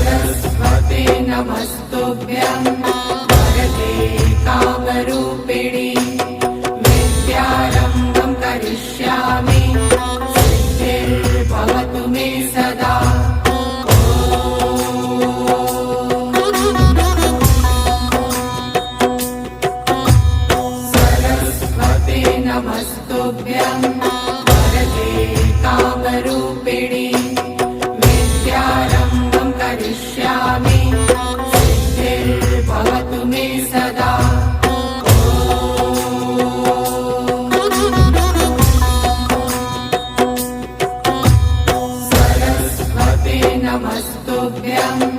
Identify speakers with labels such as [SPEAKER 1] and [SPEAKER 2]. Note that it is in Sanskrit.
[SPEAKER 1] सरस्वते नमस्तुभ्यं वरदे कामरूपिणि विद्यारम्भं करिष्यामि सिद्धिर्भवतु मे सदा। सरस्वते नमस्तुभ्यं वरदे कामरूपिणि विद्यारम्भं करिष्यामि सिद्धिर्भवतु मे सदा। सरस्वते नमस्तुभ्यं